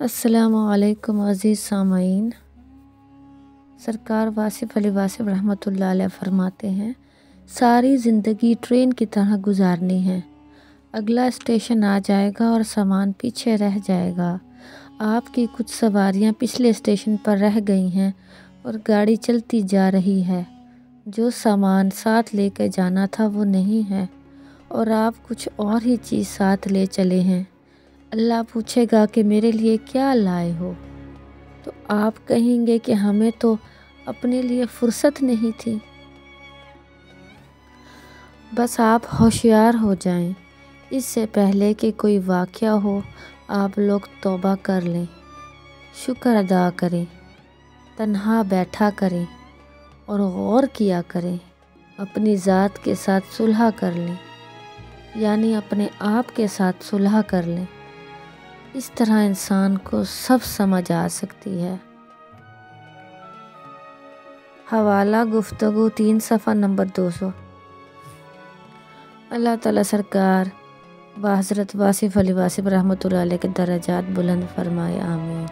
السلام علیکم عزیز سامعین۔ سرکار واصف علی واصف رحمۃ اللہ علیہ فرماتے ہیں، ساری زندگی ٹرین کی طرح گزارنی ہے، اگلا اسٹیشن آ جائے گا اور سامان پیچھے رہ جائے گا۔ آپ کی کچھ سواریاں پچھلے اسٹیشن پر رہ گئی ہیں اور گاڑی چلتی جا رہی ہے۔ جو سامان ساتھ لے کے جانا تھا وہ نہیں ہے اور آپ کچھ اور ہی چیز ساتھ لے چلے ہیں۔ اللہ پوچھے گا کہ میرے لیے کیا لائے ہو؟ تو آپ کہیں گے کہ ہمیں تو اپنے لیے فرصت نہیں تھی۔ بس آپ ہوشیار ہو جائیں، اس سے پہلے کہ کوئی واقعہ ہو آپ لوگ توبہ کر لیں، شکر ادا کریں، تنہا بیٹھا کریں اور غور کیا کریں، اپنی ذات کے ساتھ صلح کر لیں، یعنی اپنے آپ کے ساتھ صلح کر لیں۔ اس طرح انسان کو سب سمجھ آ سکتی ہے۔ حوالہ گفتگو 3 صفحہ نمبر 200۔ اللہ تعالیٰ سرکار حضرت واصف علی واصف رحمۃ اللہ علیہ کے درجات بلند فرمائے، آمین۔